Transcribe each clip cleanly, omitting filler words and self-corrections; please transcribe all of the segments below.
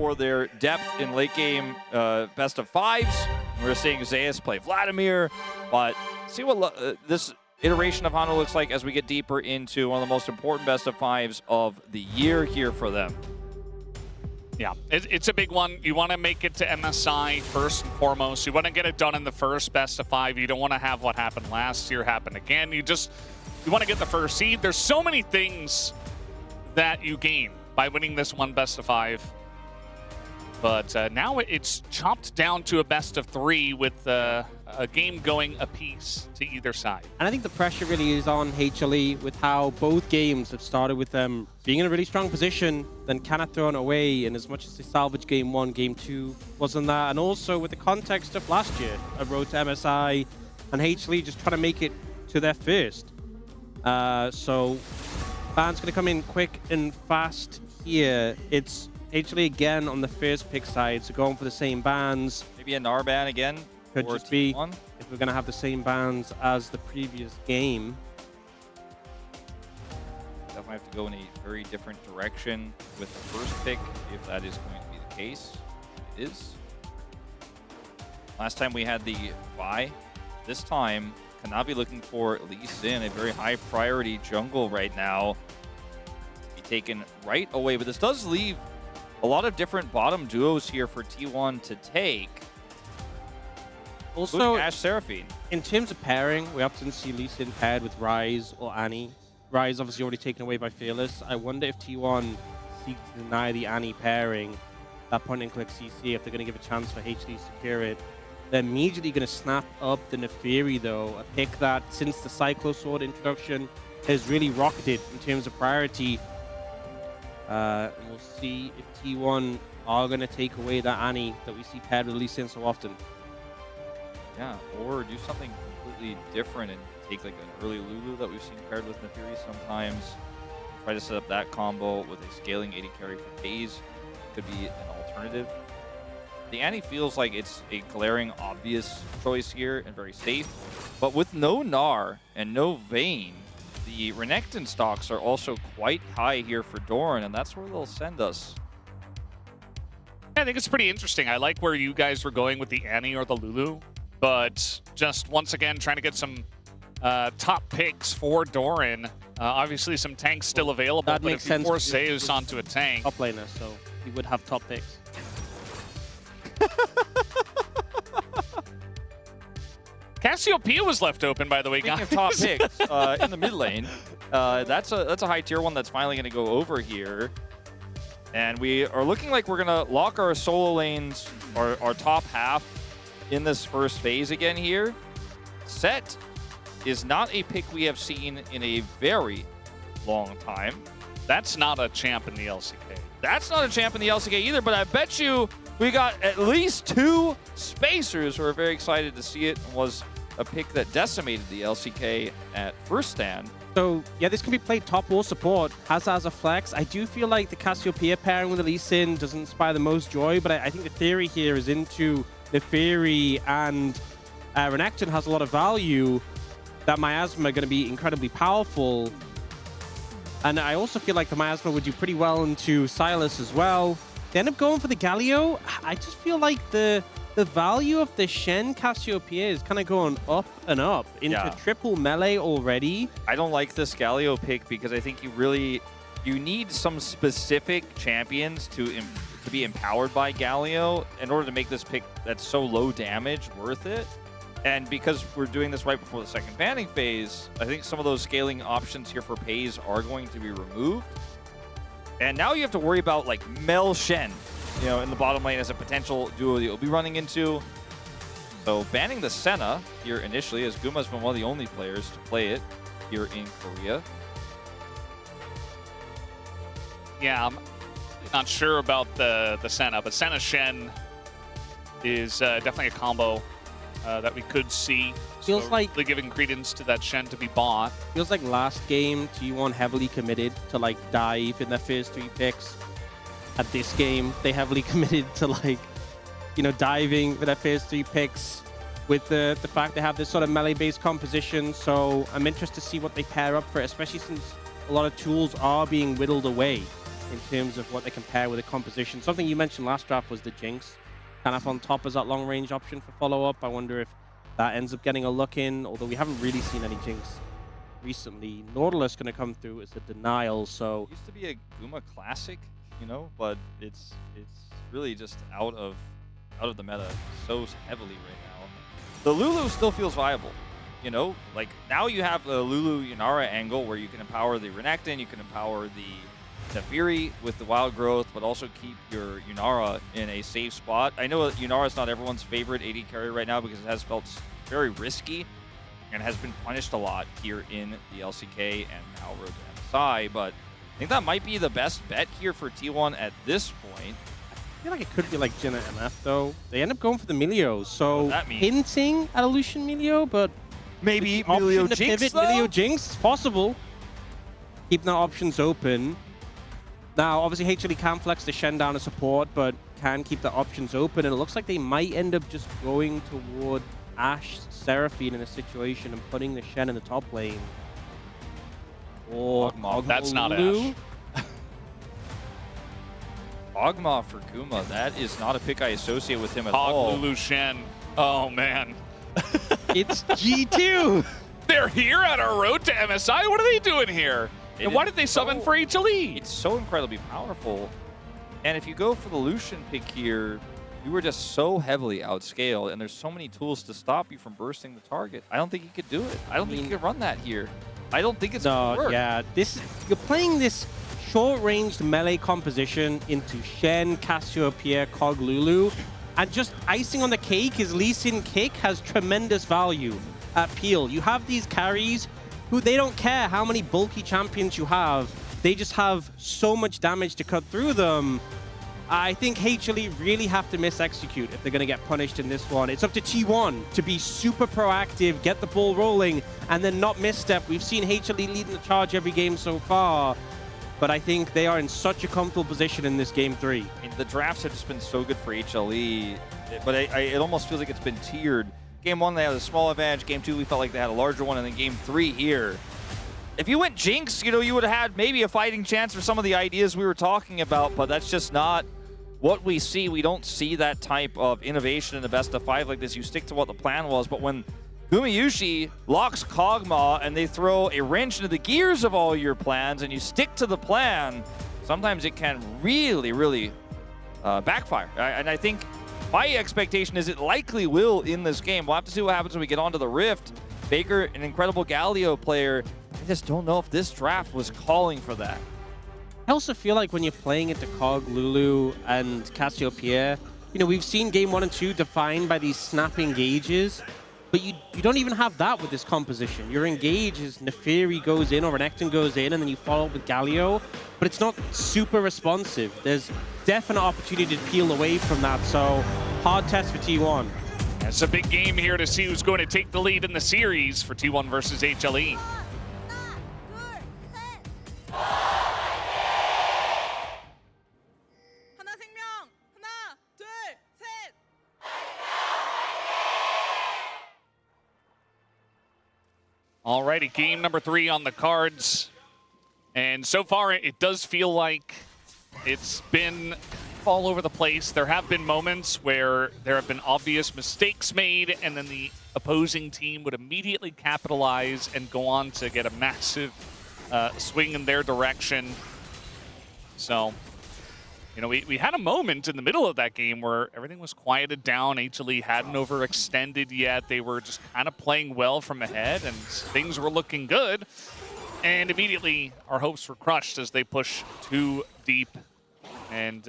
for their depth in late game best of fives. We're seeing Zeus play Vladimir, but see what this iteration of Hana looks like as we get deeper into one of the most important best of fives of the year here for them. Yeah, it's a big one. You want to make it to MSI first and foremost. You want to get it done in the first best of five. You don't want to have what happened last year happen again. You want to get the first seed. There's so many things that you gain by winning this one best of five. But now it's chopped down to a best of three with a game going apiece to either side. And I think the pressure really is on HLE with how both games have started with them being in a really strong position, then kind of thrown away. And as much as they salvaged game one, game two wasn't that. And also with the context of last year, a road to MSI and HLE just trying to make it to their first. So Ban's going to come in quick and fast here. It's HLE again on the first pick side, so going for the same bans. Maybe a Gnar ban again. Could just be if we're going to have the same bans as the previous game. Definitely have to go in a very different direction with the first pick, if that is going to be the case. It is. Last time we had the Vi. This time, Kanavi looking for Lee Sin, a very high priority jungle right now. Be taken right away, but this does leave a lot of different bottom duos here for T1 to take. Also, Ash Seraphine. In terms of pairing, we often see Lee Sin paired with Ryze or Annie. Ryze obviously already taken away by Fearless. I wonder if T1 seeks to deny the Annie pairing, that point and click CC, if they're going to give a chance for HLE to secure it. They're immediately going to snap up the Neferi though, a pick that since the Cyclo Sword introduction has really rocketed in terms of priority. And we'll see if T1 are going to take away that Annie that we see paired with Lee Sin so often. Yeah, or do something completely different and take like an early Lulu that we've seen paired with Neferi sometimes. Try to set up that combo with a scaling 80 carry for Daze. Could be an alternative. The Annie feels like it's a glaring, obvious choice here and very safe. But with no Gnar and no Vayne, the Renekton stocks are also quite high here for Doran, and that's where they'll send us. Yeah, I think it's pretty interesting. I like where you guys were going with the Annie or the Lulu, but just once again trying to get some top picks for Doran. Obviously, some tanks still available, that but makes if you force sense Zeus onto a tank... Top laner, so he would have top picks. Cassiopeia was left open, by the way, guys. Speaking of top picks in the mid lane, that's a high tier one that's finally going to go over here. And we are looking like we're going to lock our solo lanes, our top half, in this first phase again here. Set is not a pick we have seen in a very long time. That's not a champ in the LCK. That's not a champ in the LCK either, but I bet you we got at least two spacers who are very excited to see it. It was a pick that decimated the LCK at first stand. So, yeah, this can be played top or support. Has as a flex. I do feel like the Cassiopeia pairing with Lee Sin doesn't inspire the most joy, but I think the theory here is into Neferi and Renekton has a lot of value. That Miasma are going to be incredibly powerful. And I also feel like the Miasma would do pretty well into Sylas as well. They end up going for the Galio. I just feel like the value of the Shen Cassiopeia is kind of going up and up into triple melee already. I don't like this Galio pick because I think you need some specific champions to be empowered by Galio in order to make this pick that's so low damage worth it. And because we're doing this right before the second banning phase, I think some of those scaling options here for Pays are going to be removed. And now you have to worry about like Mel Shen, you know, in the bottom lane as a potential duo that you'll be running into. So banning the Senna here initially, as Guma's been one of the only players to play it here in Korea. Yeah, I'm not sure about the Senna, but Senna Shen is definitely a combo that we could see. Feels like really giving credence to that Shen to be bought. Feels like last game T1 heavily committed to like dive in their first three picks. At this game, they heavily committed to like, you know, diving with their first three picks with the fact they have this sort of melee-based composition. So I'm interested to see what they pair up for, especially since a lot of tools are being whittled away. in terms of what they compare with the composition. Something you mentioned last draft was the Jinx, kind of on top as that long-range option for follow-up. I wonder if that ends up getting a look in, although we haven't really seen any Jinx recently. Nautilus going to come through as a denial, so... Used to be a Guma classic, you know, but it's really just out of the meta so heavily right now. The Lulu still feels viable, you know? Like, now you have the Lulu Yunara angle where you can empower the Renekton, you can empower the Teferi with the wild growth, but also keep your Yunara in a safe spot. I know that Yunara is not everyone's favorite AD carry right now because it has felt very risky and has been punished a lot here in the LCK and now Road to MSI, but I think that might be the best bet here for T1 at this point. I feel like it could be like Jhin at MF, though. They end up going for the Milio, so hinting at a Lucian Milio, but maybe Milio Jinx, pivot, Milio Jinx, it's possible. Keeping their options open. Now, obviously, HLE can flex the Shen down to support, but can keep the options open, and it looks like they might end up just going toward Ashe Seraphine in a situation and putting the Shen in the top lane. Or that's not Ashe. Ogma for Guma, that is not a pick I associate with him at all. Lulu Shen. Oh, man. It's G2. They're here on our road to MSI. What are they doing here? And why did they summon for HLE? It's so incredibly powerful. And if you go for the Lucian pick here, you were just so heavily outscaled, and there's so many tools to stop you from bursting the target. I don't think he could do it. I don't think he could run that here. I don't think it's going to work. Yeah, you're playing this short-ranged melee composition into Shen, Cassiopeia, Kog, Lulu, and just icing on the cake is Lee Sin Kick has tremendous value at Peel. You have these carries who they don't care how many bulky champions you have. They just have so much damage to cut through them. I think HLE really have to mis-execute if they're going to get punished in this one. It's up to T1 to be super proactive, get the ball rolling, and then not misstep. We've seen HLE leading the charge every game so far, but I think they are in such a comfortable position in this Game 3. I mean, the drafts have just been so good for HLE, but it almost feels like it's been tiered. Game 1, they had a small advantage. Game 2, we felt like they had a larger one, and then Game 3 here. If you went Jinx, you know, you would have had maybe a fighting chance for some of the ideas we were talking about, but that's just not what we see. We don't see that type of innovation in the best of 5 like this. You stick to what the plan was, but when Gumayushi locks Kog'Maw and they throw a wrench into the gears of all your plans and you stick to the plan, sometimes it can really, really backfire. And I think my expectation is it likely will in this game. We'll have to see what happens when we get onto the Rift. Faker, an incredible Galio player. I just don't know if this draft was calling for that. I also feel like when you're playing into Kog, Lulu, and Cassiopeia, you know, we've seen Game 1 and 2 defined by these snap engages, but you don't even have that with this composition. Your engage is Neferi goes in or Renekton goes in, and then you follow up with Galio, but it's not super responsive. There's definite opportunity to peel away from that, so hard test for T1. It's a big game here to see who's going to take the lead in the series for T1 versus HLE. Alrighty, game number 3 on the cards. And so far, it does feel like it's been all over the place. There have been moments where there have been obvious mistakes made, and then the opposing team would immediately capitalize and go on to get a massive swing in their direction. So, you know, we had a moment in the middle of that game where everything was quieted down. HLE hadn't overextended yet. They were just kind of playing well from ahead, and things were looking good. And immediately, our hopes were crushed as they push too deep. And,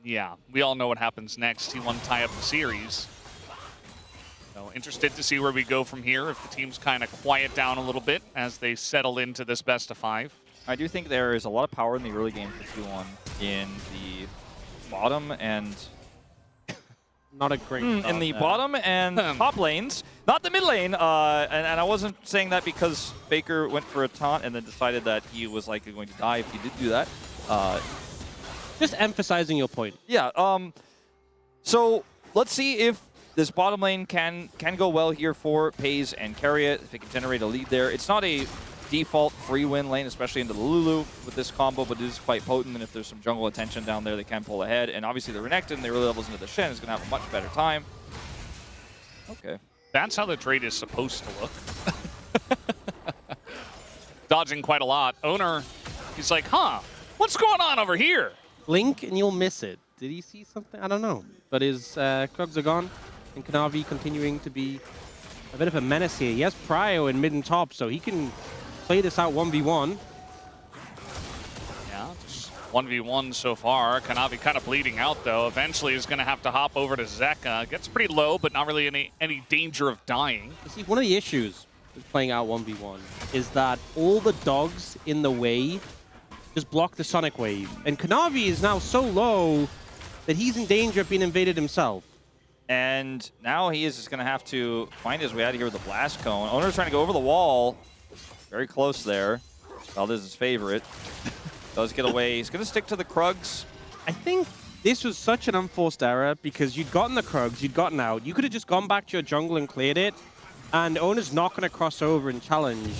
yeah, we all know what happens next. T1 tie up the series. So interested to see where we go from here, if the teams kind of quiet down a little bit as they settle into this best of 5. I do think there is a lot of power in the early game for T1 in the bottom and not a great in the bottom and top lanes, not the mid lane. And I wasn't saying that because Faker went for a taunt and then decided that he was likely going to die if he did do that. Just emphasizing your point. Yeah. So let's see if this bottom lane can go well here for Paze and Carriot, if it can generate a lead there. It's not a default free win lane, especially into the Lulu with this combo, but it is quite potent, and if there's some jungle attention down there, they can pull ahead. And obviously the Renekton, they really levels into the Shen, is going to have a much better time. Okay. That's how the trade is supposed to look. Dodging quite a lot. Owner, he's like, huh, what's going on over here? Blink and you'll miss it. Did he see something? I don't know. But his Krugs are gone, and Kanavi continuing to be a bit of a menace here. He has Prio in mid and top, so he can play this out 1v1. Yeah, just 1v1 so far. Kanavi kind of bleeding out, though. Eventually he's going to have to hop over to Zeka. Gets pretty low, but not really any danger of dying. You see, one of the issues with playing out 1v1 is that all the dogs in the way just block the Sonic Wave. And Kanavi is now so low that he's in danger of being invaded himself. And now he is just going to have to find his way out of here with the Blast Cone. Owner's trying to go over the wall. Very close there. Valdez's favorite. Does get away. He's going to stick to the Krugs. I think this was such an unforced error because you'd gotten the Krugs, you'd gotten out. You could have just gone back to your jungle and cleared it. And Owner's not going to cross over and challenge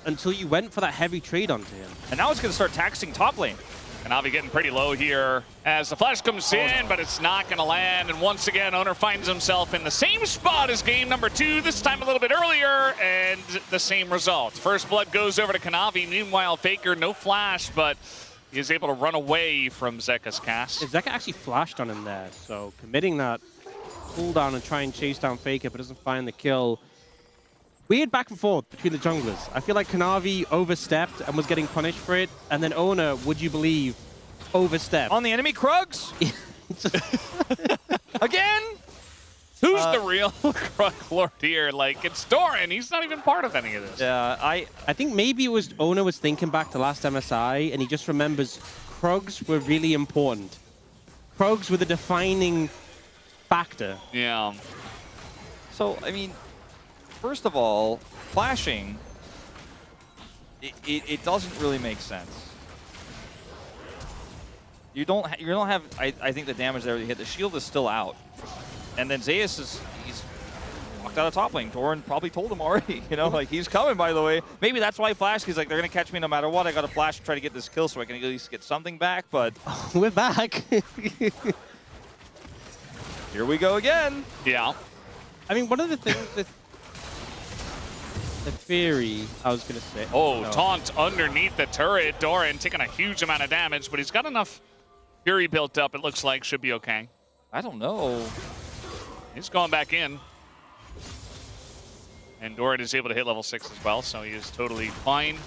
until you went for that heavy trade onto him. And now it's going to start taxing top lane. Kanavi getting pretty low here as the flash comes in, but it's not going to land. And once again, Owner finds himself in the same spot as game number 2, this time a little bit earlier, and the same result. First blood goes over to Kanavi. Meanwhile, Faker, no flash, but he is able to run away from Zeka's cast. Zeka actually flashed on him there, so committing that cooldown and try and chase down Faker, but doesn't find the kill. Weird back and forth between the junglers. I feel like Kanavi overstepped and was getting punished for it, and then Owner, would you believe, overstepped. On the enemy Krugs? Again? Who's the real Krug Lord here? Like, it's Doran. He's not even part of any of this. Yeah, I think maybe it was Owner was thinking back to last MSI, and he just remembers Krugs were really important. Krugs were the defining factor. Yeah. So, I mean, first of all, flashing, it doesn't really make sense. You don't have. I think the damage there hit. The shield is still out, and then Zeus he's walked out of top lane. Doran probably told him already. You know, like he's coming. By the way, maybe that's why he flashed. He's like, they're gonna catch me no matter what. I got to flash to try to get this kill so I can at least get something back. But we're back. Here we go again. Yeah. I mean, one of the things that the theory, I was going to say. Oh, no. Taunt underneath the turret. Doran taking a huge amount of damage, but he's got enough fury built up, it looks like. Should be okay. I don't know. He's going back in. And Doran is able to hit level 6 as well, so he is totally fine.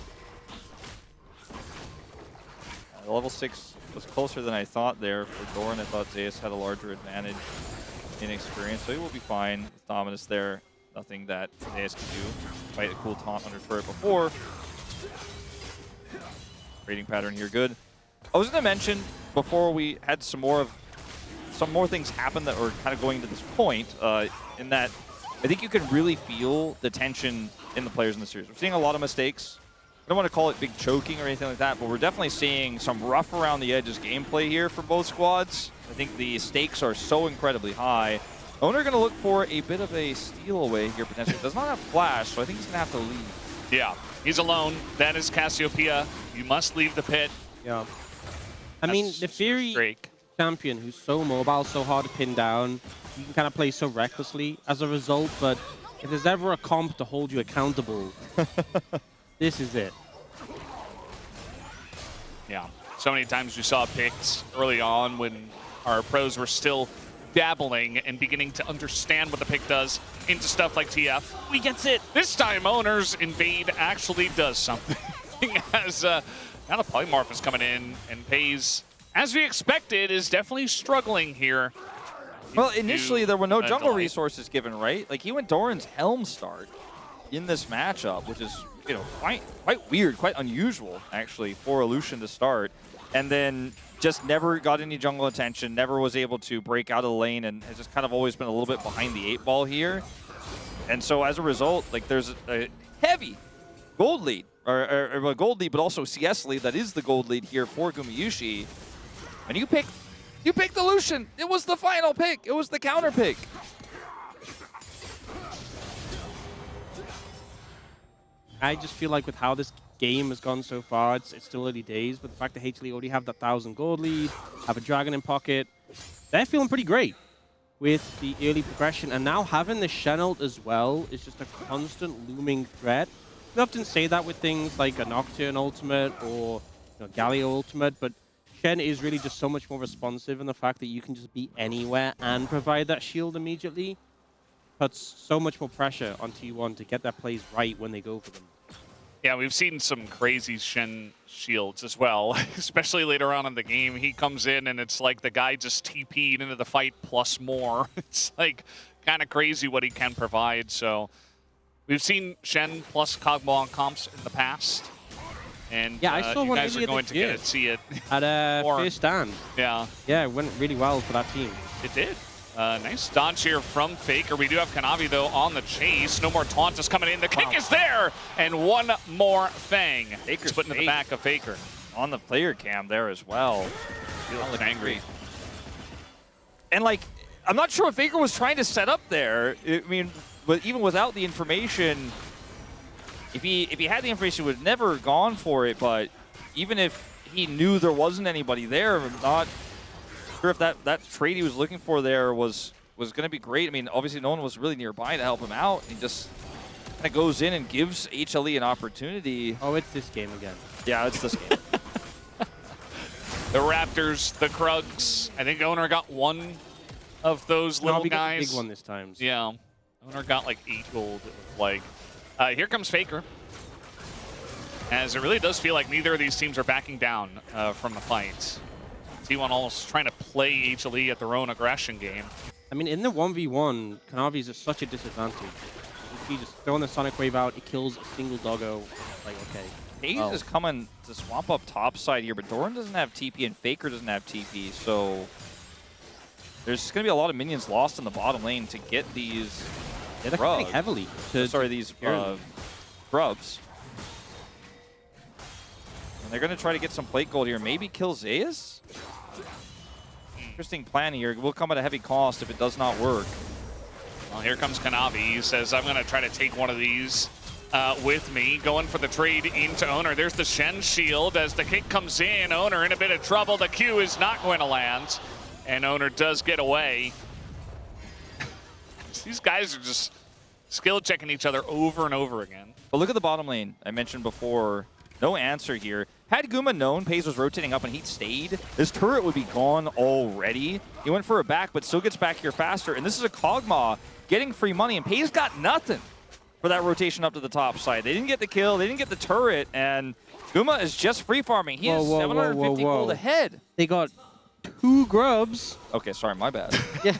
Level 6 was closer than I thought there for Doran. I thought Zeus had a larger advantage in experience, so he will be fine with Dominus there. Nothing that Zeus can do. Fight a cool taunt under turret before. Raiding pattern here, good. I was going to mention before we had some more things happen that were kind of going to this point, in that I think you can really feel the tension in the players in the series. We're seeing a lot of mistakes. I don't want to call it big choking or anything like that, but we're definitely seeing some rough around the edges gameplay here for both squads. I think the stakes are so incredibly high. Owner going to look for a bit of a steal away here potentially. Does not have flash, so I think he's going to have to leave. Yeah, he's alone. That is Cassiopeia. You must leave the pit. Yeah. I mean, the Fury Drake champion who's so mobile, so hard to pin down, you can kind of play so recklessly as a result, but if there's ever a comp to hold you accountable, this is it. Yeah. So many times we saw picks early on when our pros were still dabbling and beginning to understand what the pick does into stuff like TF. We gets it. This time, Owner's invade actually does something. As now the Polymorph is coming in, and Pays, as we expected, is definitely struggling here. Well, initially there were no jungle resources given, right? Like he went Doran's Helm start in this matchup, which is, you know, quite weird, quite unusual actually for Illusion to start, and then just never got any jungle attention, never was able to break out of the lane, and has just kind of always been a little bit behind the 8-ball here. And so as a result, like there's a heavy gold lead, or a gold lead, but also CS lead that is the gold lead here for Gumayusi. And you picked Illusion. It was the final pick. It was the counter pick. I just feel like with how this game has gone so far, it's still early days, but the fact that HLE already have that 1,000 gold lead, have a dragon in pocket, they're feeling pretty great with the early progression. And now having the Shen ult as well is just a constant looming threat. We often say that with things like a Nocturne ultimate or Galio ultimate, but Shen is really just so much more responsive, and the fact that you can just be anywhere and provide that shield immediately puts so much more pressure on T1 to get their plays right when they go for them. Yeah, we've seen some crazy Shen shields as well, especially later on in the game. He comes in and it's like the guy just TP'd into the fight plus more. It's like kind of crazy what he can provide. So we've seen Shen plus Kog'Maw comps in the past. And yeah, I saw you one guys are going to get to see it. At a first stand. Yeah. Yeah, it went really well for that team. It did. Nice dodge here from Faker. We do have Kanavi, though, on the chase. No more taunts is coming in. The kick is there! And one more Fang. Faker's put in the back of Faker. On the player cam there as well. He looks angry. And, like, I'm not sure what Faker was trying to set up there. I mean, but even without the information, if he had the information, he would have never gone for it. But even if he knew there wasn't anybody there, I'm not sure if that trade he was looking for there was going to be great. I mean, obviously no one was really nearby to help him out. He just kind of goes in and gives HLE an opportunity. Oh, it's this game again. Yeah, it's this game. The Raptors, the Krugs. I think Owner got one of those little guys. Big one this time. So. Yeah. Owner got like 8 gold, it looked like. Here comes Faker. As it really does feel like neither of these teams are backing down from the fight. T1 almost trying to play HLE at their own aggression game. I mean, in the 1v1, Kanavi's is such a disadvantage. If you just throwing the Sonic Wave out, it kills a single doggo. Like, okay. Hayes is coming to swamp up top side here, but Doran doesn't have TP and Faker doesn't have TP, so there's going to be a lot of minions lost in the bottom lane to get these they're coming heavily. These grubs. And they're going to try to get some plate gold here. Maybe kill Zeus? Interesting plan here. Will come at a heavy cost if it does not work. Well, here comes Kanavi. He says, I'm going to try to take one of these with me. Going for the trade into Owner. There's the Shen shield as the kick comes in. Owner in a bit of trouble. The Q is not going to land. And Owner does get away. These guys are just skill checking each other over and over again. But look at the bottom lane. I mentioned before, no answer here. Had Guma known Paze was rotating up and he stayed, this turret would be gone already. He went for a back, but still gets back here faster. And this is a Kog'Maw getting free money, and Paze got nothing for that rotation up to the top side. They didn't get the kill, they didn't get the turret, and Guma is just free farming. He is 750 gold ahead. They got 2 grubs. Okay, sorry, my bad. Yeah.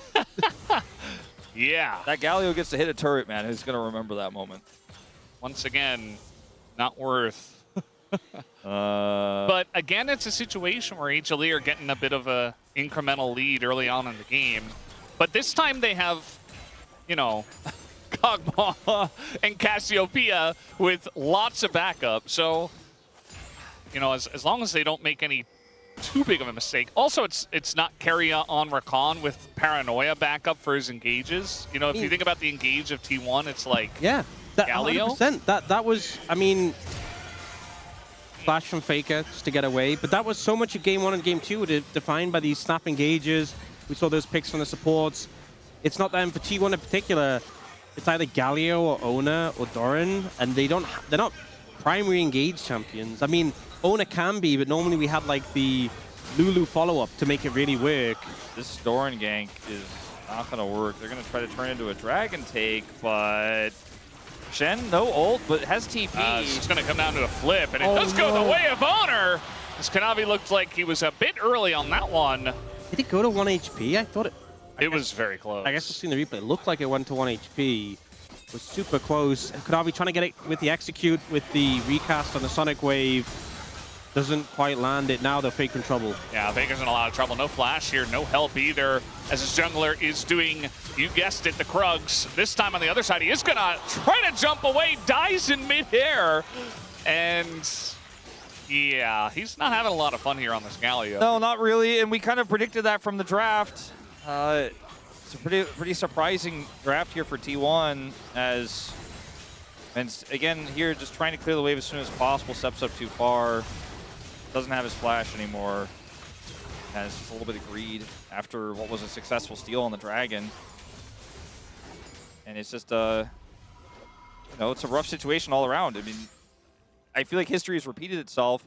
Yeah. That Galio gets to hit a turret, man. Who's going to remember that moment? Once again, not worth. But again, it's a situation where HLE are getting a bit of a incremental lead early on in the game. But this time they have, you know, Kog'Maw and Cassiopeia with lots of backup. So, you know, as long as they don't make any too big of a mistake. Also, it's not carry on Rakan with Paranoia backup for his engages. You know, if you think about the engage of T1, it's like Galio. 100%. That was, I mean, flash from Faker just to get away. But that was so much of Game 1 and Game 2 defined by these snap engages. We saw those picks from the supports. It's not them for T1 in particular. It's either Galio or Ona or Doran, and they're not primary engage champions. I mean, Ona can be, but normally we have like the Lulu follow-up to make it really work. This Doran gank is not going to work. They're going to try to turn into a dragon take, but Shen, no ult, but has TP. It's going to come down to a flip, and it does go the way of Owner. As Kanavi looked like he was a bit early on that one. Did it go to 1 HP? I thought it... It was very close. I guess we've seen the replay. It looked like it went to 1 HP. It was super close. Kanavi trying to get it with the execute, with the recast on the Sonic Wave. Doesn't quite land it. Now they're Faker in trouble. Yeah, Faker's in a lot of trouble. No flash here, no help either. As his jungler is doing, you guessed it, the Krugs. This time on the other side, he is gonna try to jump away, dies in midair. And yeah, he's not having a lot of fun here on this Galio. No, not really, and we kind of predicted that from the draft. It's a pretty surprising draft here for T1, as And again, here, just trying to clear the wave as soon as possible. Steps up too far. Doesn't have his flash anymore. Has just a little bit of greed after what was a successful steal on the Dragon. And it's just, you know, it's a rough situation all around. I mean, I feel like history has repeated itself.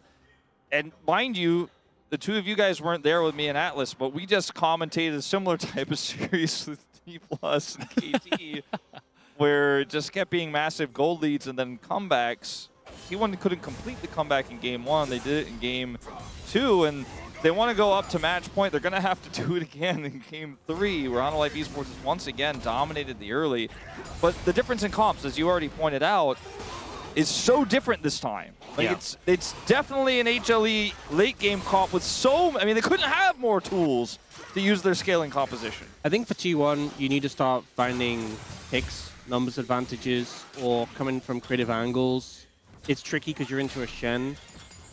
And mind you, the two of you guys weren't there with me in Atlas, but we just commentated a similar type of series with T+ and KT, where it just kept being massive gold leads and then comebacks. T1 couldn't complete the comeback in game 1. They did it in game 2, and they want to go up to match point. They're going to have to do it again in game 3, where HLE Esports has once again dominated the early. But the difference in comps, as you already pointed out, is so different this time. Like it's definitely an HLE late game comp with I mean, they couldn't have more tools to use their scaling composition. I think for T1, you need to start finding picks, numbers advantages, or coming from creative angles. It's tricky because you're into a Shen,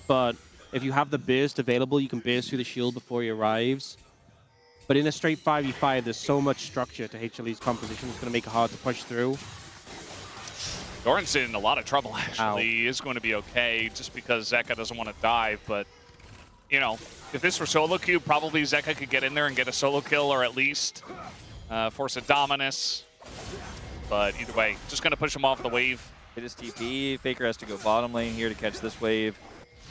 but if you have the burst available, you can burst through the shield before he arrives. But in a straight 5v5, there's so much structure to HLE's composition, it's going to make it hard to push through. Doran's in a lot of trouble, actually. He is going to be okay just because Zeka doesn't want to dive. But, you know, if this were solo queue, probably Zeka could get in there and get a solo kill or at least force a Dominus. But either way, just going to push him off the wave. Hit his TP. Faker has to go bottom lane here to catch this wave.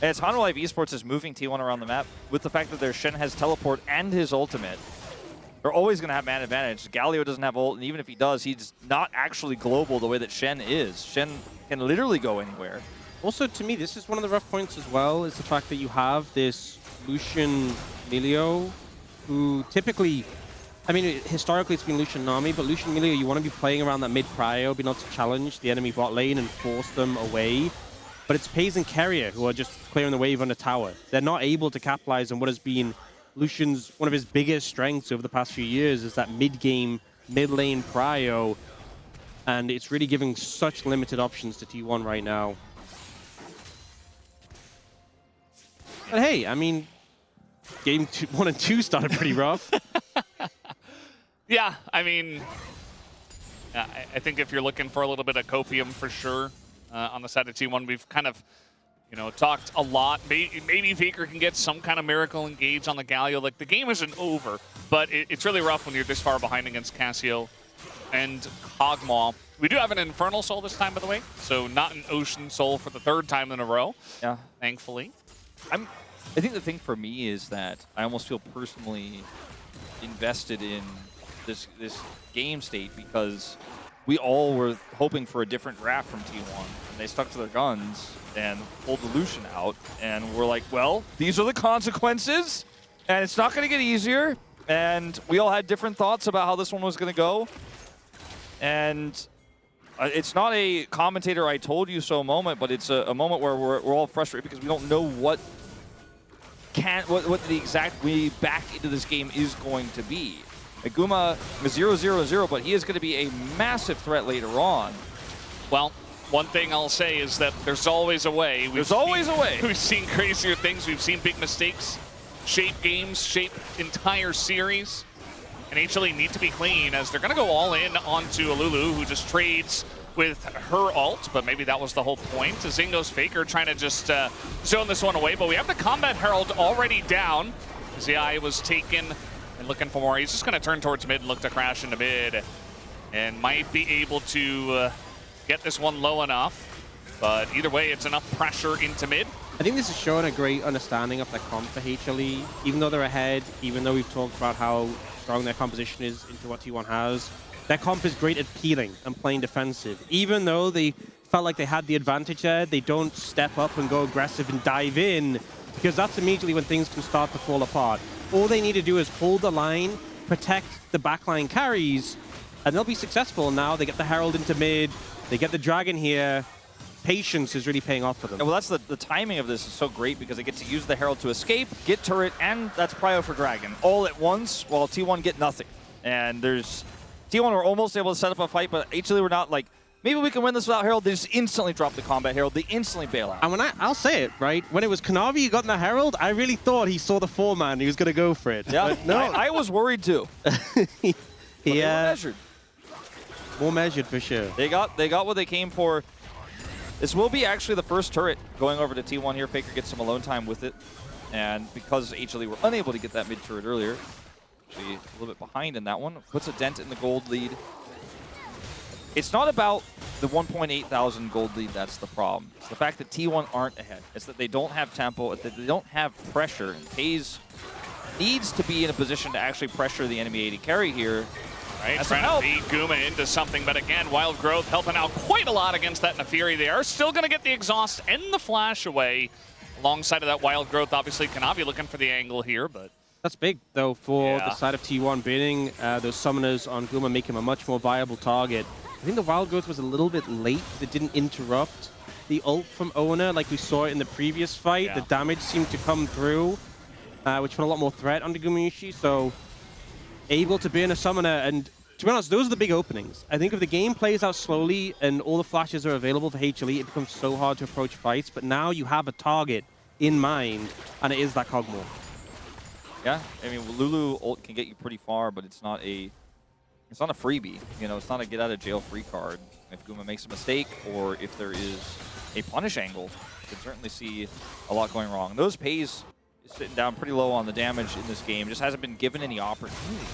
And it's HLE Esports is moving T1 around the map with the fact that their Shen has teleport and his ultimate. They're always going to have man advantage. Galio doesn't have ult, and even if he does, he's not actually global the way that Shen is. Shen can literally go anywhere. Also, to me, this is one of the rough points as well, is the fact that you have this Lucian Milio, who typically, I mean, historically it's been Lucian Nami, but Lucian Milio, you want to be playing around that mid-prio, be able to challenge the enemy bot lane and force them away. But it's Pays and Carrier who are just clearing the wave on the tower. They're not able to capitalize on what has been Lucian's, one of his biggest strengths over the past few years is that mid-game, mid-lane prio, and it's really giving such limited options to T1 right now. But hey, I mean, game 1 and 2 started pretty rough. Yeah, I mean, I think if you're looking for a little bit of copium for sure on the side of T1, we've kind of, you know, talked a lot. Maybe Faker can get some kind of miracle engage on the Galio. Like, the game isn't over, but it's really rough when you're this far behind against Cassio and Kog'Maw. We do have an Infernal Soul this time, by the way, so not an Ocean Soul for the 3rd time in a row, thankfully. I think the thing for me is that I almost feel personally invested in this game state because we all were hoping for a different draft from T1, and they stuck to their guns and pulled the Lucian out, and we're like, well, these are the consequences, and it's not going to get easier, and we all had different thoughts about how this one was going to go, and it's not a commentator I told you so moment, but it's a moment where we're all frustrated because we don't know what the exact way back into this game is going to be. Aguma is 0-0-0, but he is going to be a massive threat later on. Well, one thing I'll say is that there's always a way. There's always a way. We've seen crazier things. We've seen big mistakes, shape games, shape entire series. And HLE need to be clean as they're going to go all in onto Alulu, who just trades with her ult, but maybe that was the whole point. Zingo's Faker trying to just zone this one away, but we have the Combat Herald already down. ZI was taken and looking for more. He's just going to turn towards mid and look to crash into mid and might be able to get this one low enough. But either way, it's enough pressure into mid. I think this is showing a great understanding of the comp for HLE. Even though they're ahead, even though we've talked about how strong their composition is into what T1 has, their comp is great at peeling and playing defensive. Even though they felt like they had the advantage there, they don't step up and go aggressive and dive in, because that's immediately when things can start to fall apart. All they need to do is hold the line, protect the backline carries, and they'll be successful. Now they get the Herald into mid, they get the Dragon here. Patience is really paying off for them. Yeah, well, that's the timing of this is so great because they get to use the Herald to escape, get turret, and that's prio for Dragon all at once, while T1 get nothing. And there's T1 were almost able to set up a fight, but HLE were not like, maybe we can win this without Herald. They just instantly drop the Combat Herald. They instantly bail out. And when I'll say it, right? When it was Kanavi who got in the Herald, I really thought he saw the 4-man and he was going to go for it. Yeah, but no. I was worried too. He, they were measured. More measured for sure. They got what they came for. This will be actually the first turret going over to T1 here. Faker gets some alone time with it. And because HLE were unable to get that mid turret earlier, actually a little bit behind in that one, puts a dent in the gold lead. It's not about the 1,800 gold lead that's the problem. It's the fact that T1 aren't ahead. It's that they don't have tempo, it's that they don't have pressure. And FaZe needs to be in a position to actually pressure the enemy AD carry here. Right, trying to beat Guma into something, but again, Wild Growth helping out quite a lot against that Nefiri. They are still going to get the exhaust and the flash away. Alongside of that Wild Growth, obviously, Kanavi looking for the angle here, but... That's big, though, for the side of T1, beating those summoners on Guma, make him a much more viable target. I think the Wild Growth was a little bit late. It didn't interrupt the ult from Owner like we saw it in the previous fight. Yeah. The damage seemed to come through, which put a lot more threat onto Gumayushi, so able to burn a summoner. And to be honest, those are the big openings. I think if the game plays out slowly and all the flashes are available for HLE, it becomes so hard to approach fights. But now you have a target in mind, and it is that Cogmore. Yeah, I mean, Lulu ult can get you pretty far, but it's not a freebie. You know, it's not a get out of jail free card. If Guma makes a mistake, or if there is a punish angle, you can certainly see a lot going wrong. Those pays is sitting down pretty low on the damage in this game. Just hasn't been given any opportunity.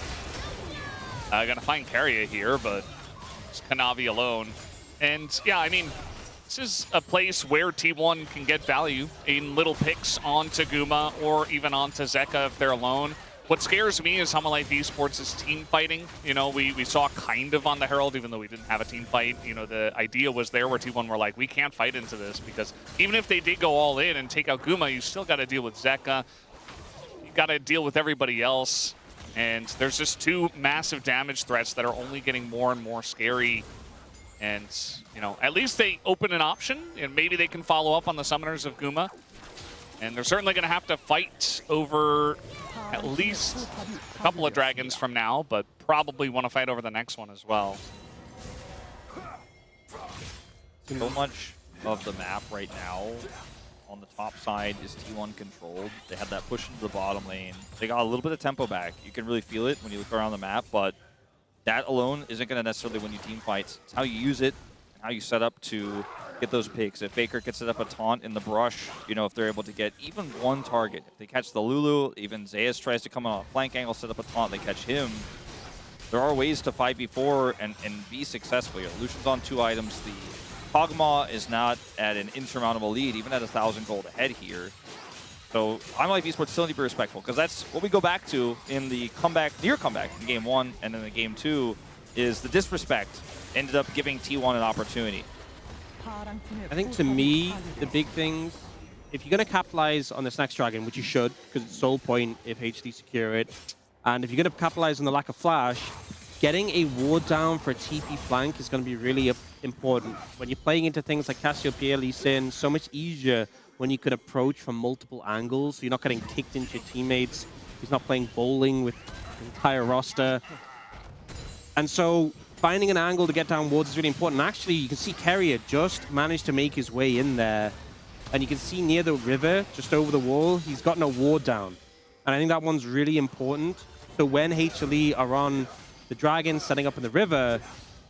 Gonna find Carrier here, but it's Kanavi alone. And yeah, I mean, this is a place where T1 can get value in little picks onto Guma or even onto Zeka if they're alone. What scares me is Humble Life Esports is team fighting. You know, we saw kind of on the Herald, even though we didn't have a team fight. You know, the idea was there where T1 were like, we can't fight into this because even if they did go all in and take out Guma, you still got to deal with Zeka. You got to deal with everybody else. And there's just two massive damage threats that are only getting more and more scary. And, you know, at least they open an option, and maybe they can follow up on the summoners of Guma. And they're certainly going to have to fight over at least a couple of dragons from now, but probably want to fight over the next one as well. So much of the map right now on the top side is T1 controlled. They had that push into the bottom lane. They got a little bit of tempo back. You can really feel it when you look around the map, but that alone isn't going to necessarily win you team fights. It's how you use it and how you set up to get those picks. If Faker can set up a taunt in the brush, you know, if they're able to get even one target. If they catch the Lulu, even Zeus tries to come on a flank angle, set up a taunt, they catch him. There are ways to fight before and be successful here. Lucian's on 2 items. The Kog'Maw is not at an insurmountable lead, even at 1,000 gold ahead here. So Humble Life Esports still need to be respectful, because that's what we go back to in the near comeback in Game 1 and then the Game 2, is the disrespect ended up giving T1 an opportunity. I think to me, the big things, if you're going to capitalize on this next dragon, which you should, because it's sole point if HD secure it, and if you're going to capitalize on the lack of flash, getting a ward down for a TP flank is going to be really important. When you're playing into things like Cassiopeia, Lee Sin, so much easier when you can approach from multiple angles, so you're not getting kicked into your teammates. He's not playing bowling with the entire roster. And so finding an angle to get down wards is really important. And actually, you can see Carrier just managed to make his way in there. And you can see near the river, just over the wall, he's gotten a ward down. And I think that one's really important. So when HLE are on the dragon setting up in the river,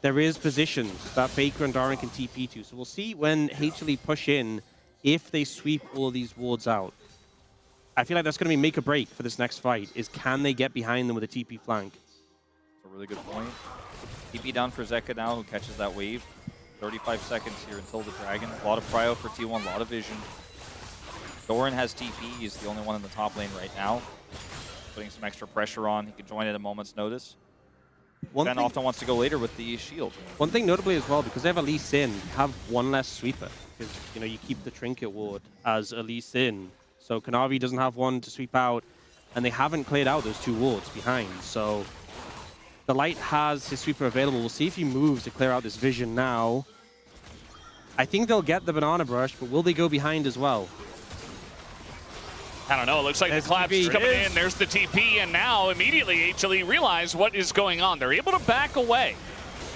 there is positions that Faker and Doran can TP to. So we'll see when HLE push in if they sweep all of these wards out. I feel like that's going to be make or break for this next fight, is can they get behind them with a TP flank? That's a really good point. TP down for Zeka now, who catches that wave. 35 seconds here until the dragon. A lot of prio for T1, a lot of vision. Doran has TP. He's the only one in the top lane right now. Putting some extra pressure on. He can join at a moment's notice. Ben often wants to go later with the shield. One thing notably as well, because they have a Lee Sin, you have one less sweeper. Because, you know, you keep the Trinket Ward as a Lee Sin. So Kanavi doesn't have one to sweep out, and they haven't cleared out those 2 wards behind. So the Light has his sweeper available. We'll see if he moves to clear out this vision now. I think they'll get the Banana Brush, but will they go behind as well? I don't know. It looks like the collapse is coming in. There's the TP, and now immediately HLE realize what is going on. They're able to back away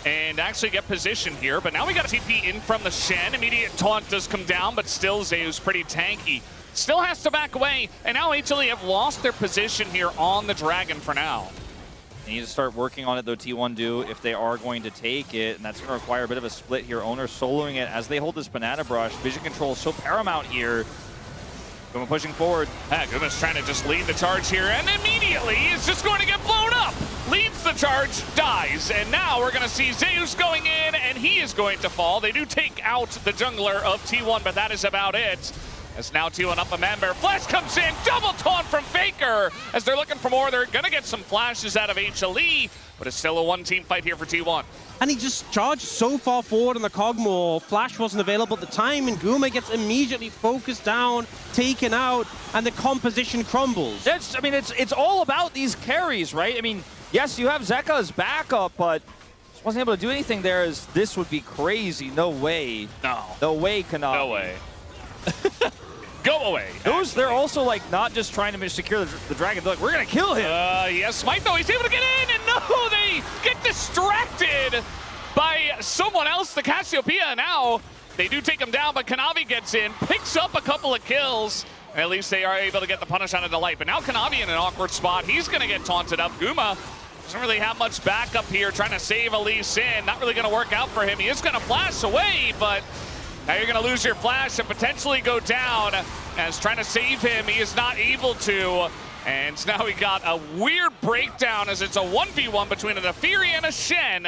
and actually get position here. But now we got a TP in from the Shen. Immediate taunt does come down, but still Zeus pretty tanky. Still has to back away, and now HLE have lost their position here on the dragon for now. They need to start working on it, though, T1 do, if they are going to take it, and that's going to require a bit of a split here. Owner soloing it as they hold this banana brush. Vision control is so paramount here. Guma pushing forward. Guma's trying to just lead the charge here, and immediately is just going to get blown up. Leads the charge, dies, and now we're going to see Zeus going in, and he is going to fall. They do take out the jungler of T1, but that is about it. As now T1 up a member. Flash comes in, double taunt from Faker. As they're looking for more, they're going to get some flashes out of HLE, but it's still a one-team fight here for T1. And he just charged so far forward on the Cogmore. Flash wasn't available at the time, and Guma gets immediately focused down, taken out, and the composition crumbles. I mean, it's all about these carries, right? I mean, yes, you have Zeka as backup, but just wasn't able to do anything there. As this would be crazy. No way. No way, Kanavi. No way. Go away. They're also like not just trying to secure the dragon. They're like, we're gonna kill him. Yes, Smite though, he's able to get in, and no, they get distracted by someone else, the Cassiopeia. Now they do take him down, but Kanavi gets in, picks up a couple of kills. And at least they are able to get the punish on a Delight. But now Kanavi in an awkward spot. He's gonna get taunted up. Guma doesn't really have much backup here, trying to save Elise in. Not really gonna work out for him. He is gonna flash away, but now you're going to lose your flash and potentially go down. As trying to save him, he is not able to. And now we got a weird breakdown as it's a 1v1 between an Afiri and a Shen.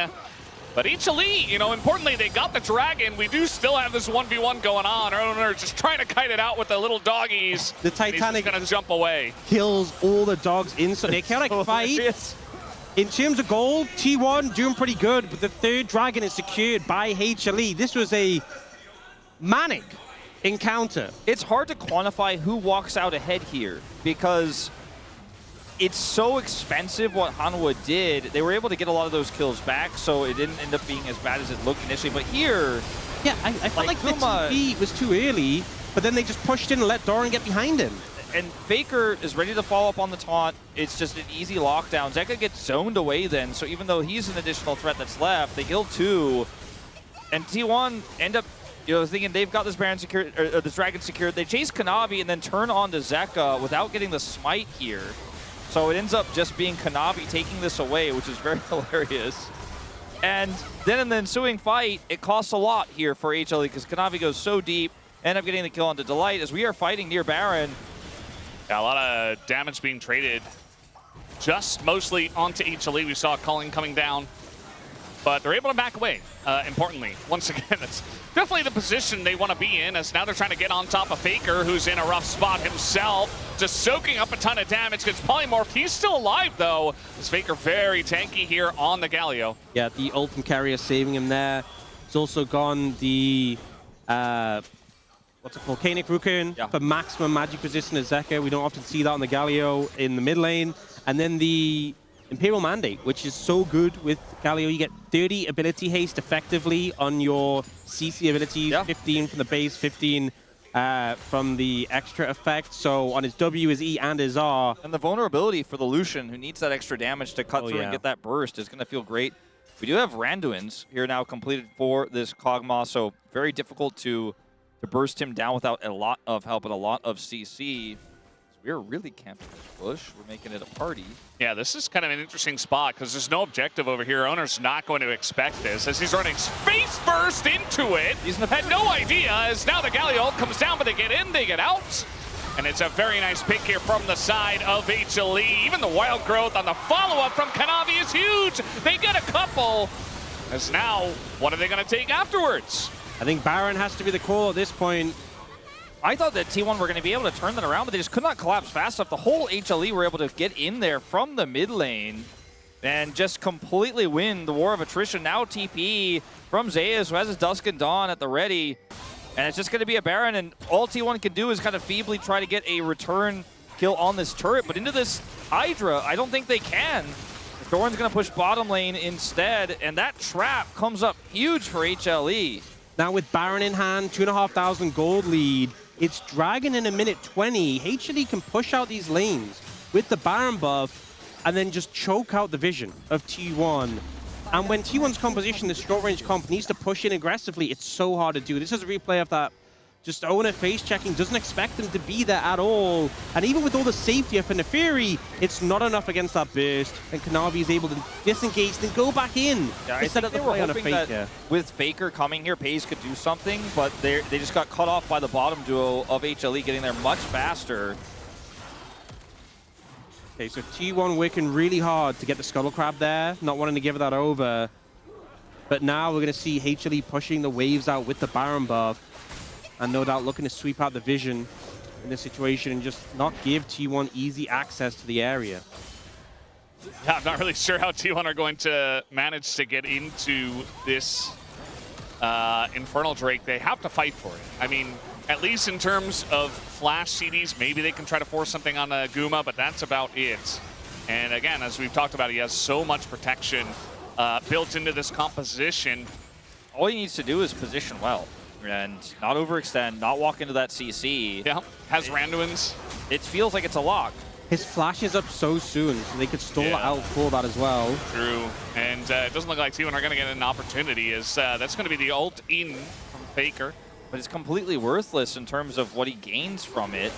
But HLE, you know, importantly, they got the dragon. We do still have this 1v1 going on. Owner just trying to kite it out with the little doggies. The Titanic is going to jump away. Kills all the dogs instantly. Chaotic fight. In terms of gold, T1 doing pretty good, but the third dragon is secured by HLE. This was a manic encounter. It's hard to quantify who walks out ahead here because it's so expensive what Hanwha did. They were able to get a lot of those kills back, so it didn't end up being as bad as it looked initially. But here, yeah, I felt like the TP was too early, but then they just pushed in and let Doran get behind him. And Faker is ready to follow up on the taunt. It's just an easy lockdown. Zeka gets zoned away then, so even though he's an additional threat that's left, they kill two. And T1 end up, you know, thinking they've got this Baron secured, or this dragon secured. They chase Kanavi and then turn on to Zeka without getting the smite here. So it ends up just being Kanavi taking this away, which is very hilarious. And then in the ensuing fight, it costs a lot here for HLE because Kanavi goes so deep, end up getting the kill onto Delight as we are fighting near Baron. Yeah, a lot of damage being traded just mostly onto HLE. We saw Culling coming down, but they're able to back away, importantly. Once again, it's definitely the position they want to be in, as now they're trying to get on top of Faker, who's in a rough spot himself, just soaking up a ton of damage, gets polymorphed. He's still alive, though. This Faker very tanky here on the Galio. Yeah, the ult from Carrier saving him there. It's also gone the, what's it called, Volcanic Rukun for maximum magic resistance as Zeka. We don't often see that on the Galio in the mid lane. And then the Imperial Mandate, which is so good with Galio. You get 30 ability haste effectively on your CC abilities, 15 from the base, 15 from the extra effect. So on his W, his E, and his R. And the vulnerability for the Lucian, who needs that extra damage to cut through and get that burst, is going to feel great. We do have Randuins here now completed for this Kog'Maw, so very difficult to burst him down without a lot of help and a lot of CC. We're really camping this bush. We're making it a party. Yeah, this is kind of an interesting spot because there's no objective over here. Owner's not going to expect this as he's running face first into it. He's had no idea as now the Galio ult comes down, but they get in, they get out. And it's a very nice pick here from the side of HLE. Even the wild growth on the follow-up from Kanavi is huge. They get a couple. As now, what are they going to take afterwards? I think Baron has to be the call at this point. I thought that T1 were going to be able to turn that around, but they just could not collapse fast enough. The whole HLE were able to get in there from the mid lane and just completely win the war of attrition. Now TP from Zeus, who has his Dusk and Dawn at the ready. And it's just going to be a Baron, and all T1 can do is kind of feebly try to get a return kill on this turret. But into this Hydra, I don't think they can. Doran's going to push bottom lane instead, and that trap comes up huge for HLE. Now with Baron in hand, 2,500 gold lead, it's Dragon in a minute 20. HLE can push out these lanes with the Baron buff and then just choke out the vision of T1. And when T1's composition, the short range comp, needs to push in aggressively, it's so hard to do. This is a replay of that just Owner face checking, doesn't expect them to be there at all. And even with all the safety up in the Fury, it's not enough against that burst. And Kanavi is able to disengage, then go back in. Yeah, I set think up the they were play on a hoping that Faker. with Faker coming here, FaZe could do something, but they just got cut off by the bottom duo of HLE getting there much faster. Okay, so T1 working really hard to get the Scuttle Crab there, not wanting to give that over. But now we're going to see HLE pushing the waves out with the Baron buff. And no doubt looking to sweep out the vision in this situation and just not give T1 easy access to the area. Yeah, I'm not really sure how T1 are going to manage to get into this Infernal Drake. They have to fight for it. I mean, at least in terms of flash CDs, maybe they can try to force something on Guma, but that's about it. And again, as we've talked about, he has so much protection built into this composition. All he needs to do is position well and not overextend, not walk into that CC. Yeah, has Randuin's. It feels like it's a lock. His flash is up so soon, so they could stall it out for that as well. True, and it doesn't look like T1 are going to get an opportunity, as that's going to be the ult in from Faker. But it's completely worthless in terms of what he gains from it.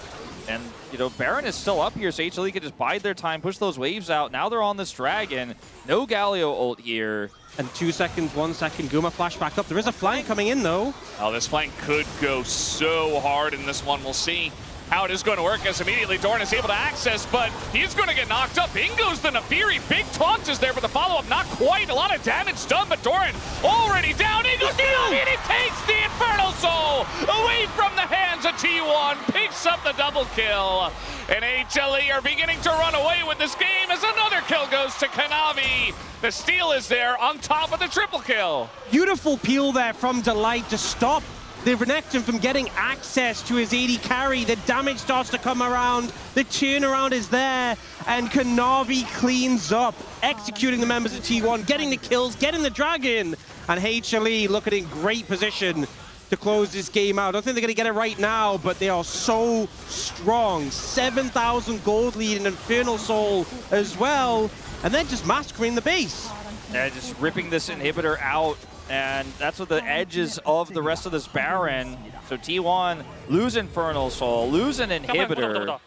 And, you know, Baron is still up here, so HLE could just bide their time, push those waves out. Now they're on this dragon. No Galio ult here. And 2 seconds, 1 second, Guma flash back up. There is a flank coming in, though. Oh, this flank could go so hard in this one. We'll see how it is going to work as immediately Doran is able to access, but he's going to get knocked up. In goes the Nafiri. Big taunt is there for the follow-up. Not quite. A lot of damage done, but Doran already down. In goes the Nafiri, and he takes the Infernal Soul away from the hands of T1. Picks up the double kill. And HLE are beginning to run away with this game as another kill goes to Kanavi. The steal is there on top of the triple kill. Beautiful peel there from Delight to stop the Renekton from getting access to his AD carry. The damage starts to come around. The turnaround is there. And Kanavi cleans up, executing the members of T1, getting the kills, getting the dragon. And HLE looking in great position to close this game out. I don't think they're going to get it right now, but they are so strong. 7,000 gold lead in Infernal Soul as well. And then just massacring the base. Yeah, just ripping this inhibitor out. And that's what the edges of the rest of this Baron. So T1 lose Infernal Soul, lose an inhibitor.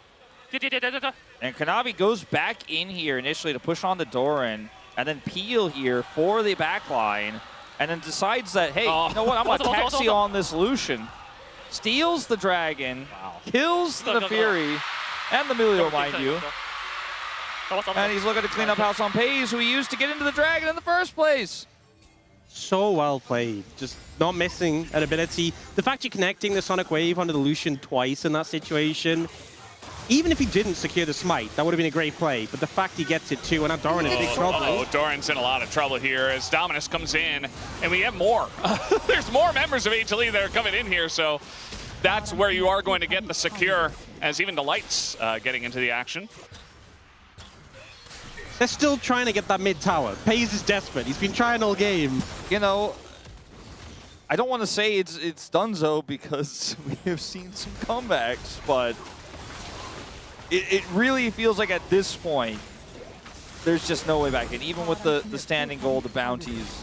And Kanavi goes back in here initially to push on the Doran, and then peel here for the backline, and then decides that, hey, you know what, I'm going to taxi on this Lucian. Steals the dragon, kills the Fury, and the Milio, mind you. And he's looking to clean up house on FaZe, who he used to get into the dragon in the first place. So well played, just not missing an ability. The fact you're connecting the Sonic Wave onto the Lucian twice in that situation, even if he didn't secure the smite, that would have been a great play. But the fact he gets it too, and now Doran is in big trouble. Oh, Doran's in a lot of trouble here as Dominus comes in, and we have more. There's more members of HLE that are coming in here, so that's where you are going to get the secure, as even the Light's getting into the action. They're still trying to get that mid tower. FaZe is desperate. He's been trying all game. You know, I don't want to say it's donezo because we have seen some comebacks, but it really feels like at this point, there's just no way back in. Even with the standing gold, the bounties,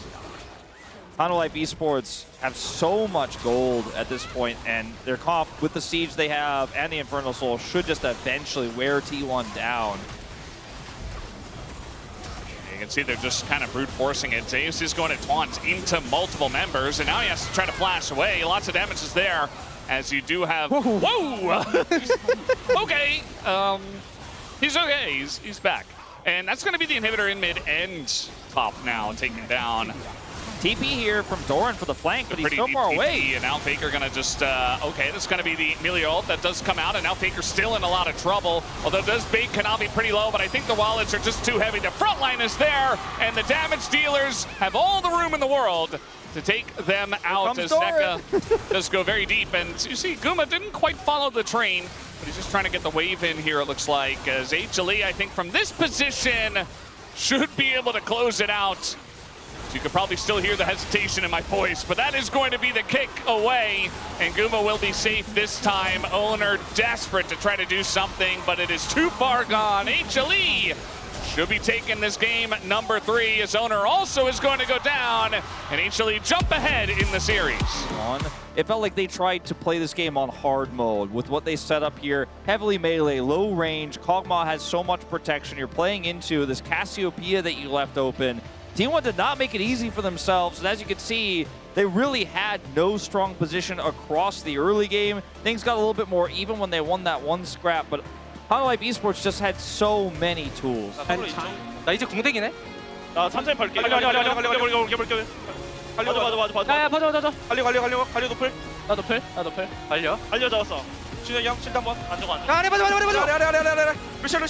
Tunnel Life Esports have so much gold at this point, and their comp with the Siege they have and the Infernal Soul should just eventually wear T1 down. You can see they're just kind of brute forcing it. Zeus is going to taunt into multiple members, and now he has to try to flash away. Lots of damage is there, as you do have... Whoa! Okay. He's okay. He's back. And that's going to be the inhibitor in mid and top now, taken down. TP here from Doran for the flank, but he's so far away. And now Faker gonna just, okay, that's gonna be the melee ult that does come out, and now Faker's still in a lot of trouble, although it does bait Kanavi pretty low, but I think the wallets are just too heavy. The front line is there, and the damage dealers have all the room in the world to take them out as NECA does go very deep. And you see, Guma didn't quite follow the train, but he's just trying to get the wave in here, it looks like, as HLE, I think from this position, should be able to close it out. You could probably still hear the hesitation in my voice, but that is going to be the kick away, and Guma will be safe this time. Owner desperate to try to do something, but it is too far gone. HLE should be taking this game number 3. His owner also is going to go down, and HLE jump ahead in the series. It felt like they tried to play this game on hard mode with what they set up here. Heavily melee, low range. Kog'Maw has so much protection. You're playing into this Cassiopeia that you left open. Team 1 did not make it easy for themselves, and as you can see, they really had no strong position across the early game. Things got a little bit more even when they won that one scrap, but Hololive Esports just had so many tools. 나 이제 궁뎅이네. 나 천천히 벌게. 갈려. 봐줘. 야 봐줘. 갈려 노플. 나 노플. 갈려 잡았어. 준혁이 형 실드 한번. 안 죽어. 아래 봐줘.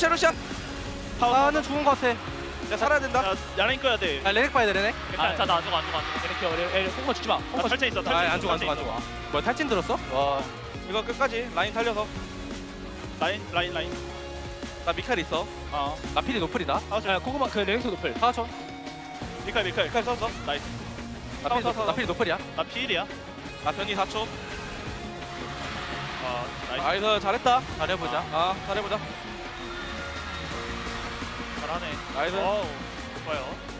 루시안. 나는 죽은 거 같아. 야 살아야 된다. 야랭 꺼야 돼. 아 레넥 봐야 돼 레넥. 괜찮아. 나안 죽어. 레넥 홍보 주지 마. 나 탈진 있어. 안 죽어. 뭐야 탈진 들었어? 와. 이거 끝까지 라인 달려서. 라인. 나 미칼 있어. 나 필이 노플이다. 야 고구마 그 레넥스 노플. 사줘. 미칼 썼어. 나이스. 나 필이 노플이야. 나 피일이야. 나 변이 4초. 나이스. 잘했다. 잘해보자. 잘해보자. 잘하네. 나이스. 좋아요.